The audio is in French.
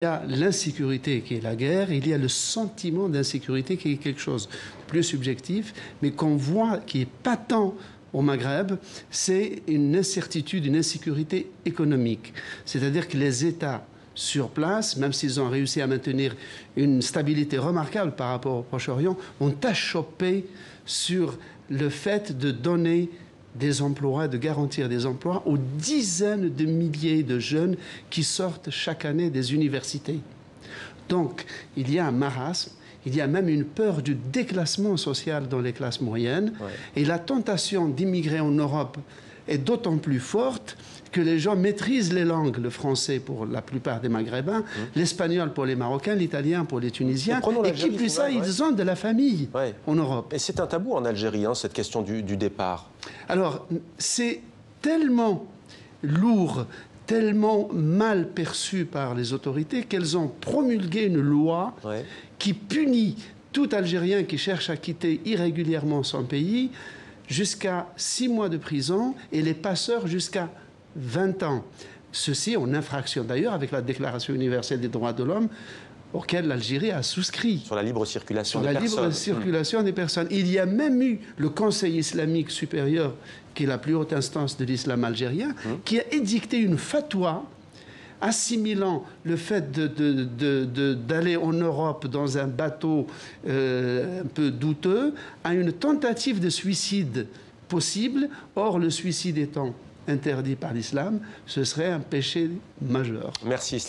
Il y a l'insécurité qui est la guerre, il y a le sentiment d'insécurité qui est quelque chose de plus subjectif, mais qu'on voit qui est patent au Maghreb, c'est une incertitude, une insécurité économique. C'est-à-dire que les États sur place, même s'ils ont réussi à maintenir une stabilité remarquable par rapport au Proche-Orient, ont achoppé sur le fait de donner des emplois, de garantir des emplois aux dizaines de milliers de jeunes qui sortent chaque année des universités. Donc, il y a un marasme, il y a même une peur du déclassement social dans les classes moyennes. Ouais. Et la tentation d'immigrer en Europe est d'autant plus forte que les gens maîtrisent les langues, le français pour la plupart des Maghrébins, l'espagnol pour les Marocains, l'italien pour les Tunisiens, et qui plus ça, ils ont de la famille en Europe. Et c'est un tabou en Algérie, hein, cette question du départ. Alors, c'est tellement lourd, tellement mal perçu par les autorités qu'elles ont promulgué une loi qui punit tout Algérien qui cherche à quitter irrégulièrement son pays jusqu'à 6 mois de prison et les passeurs jusqu'à 20 ans. Ceci en infraction d'ailleurs avec la Déclaration universelle des droits de l'homme auquel l'Algérie a souscrit. Sur la libre circulation des personnes. Sur la libre circulation des personnes. Il y a même eu le Conseil islamique supérieur, qui est la plus haute instance de l'islam algérien, qui a édicté une fatwa assimilant le fait d'aller en Europe dans un bateau un peu douteux à une tentative de suicide possible. Or, le suicide étant interdit par l'islam, ce serait un péché majeur. Merci.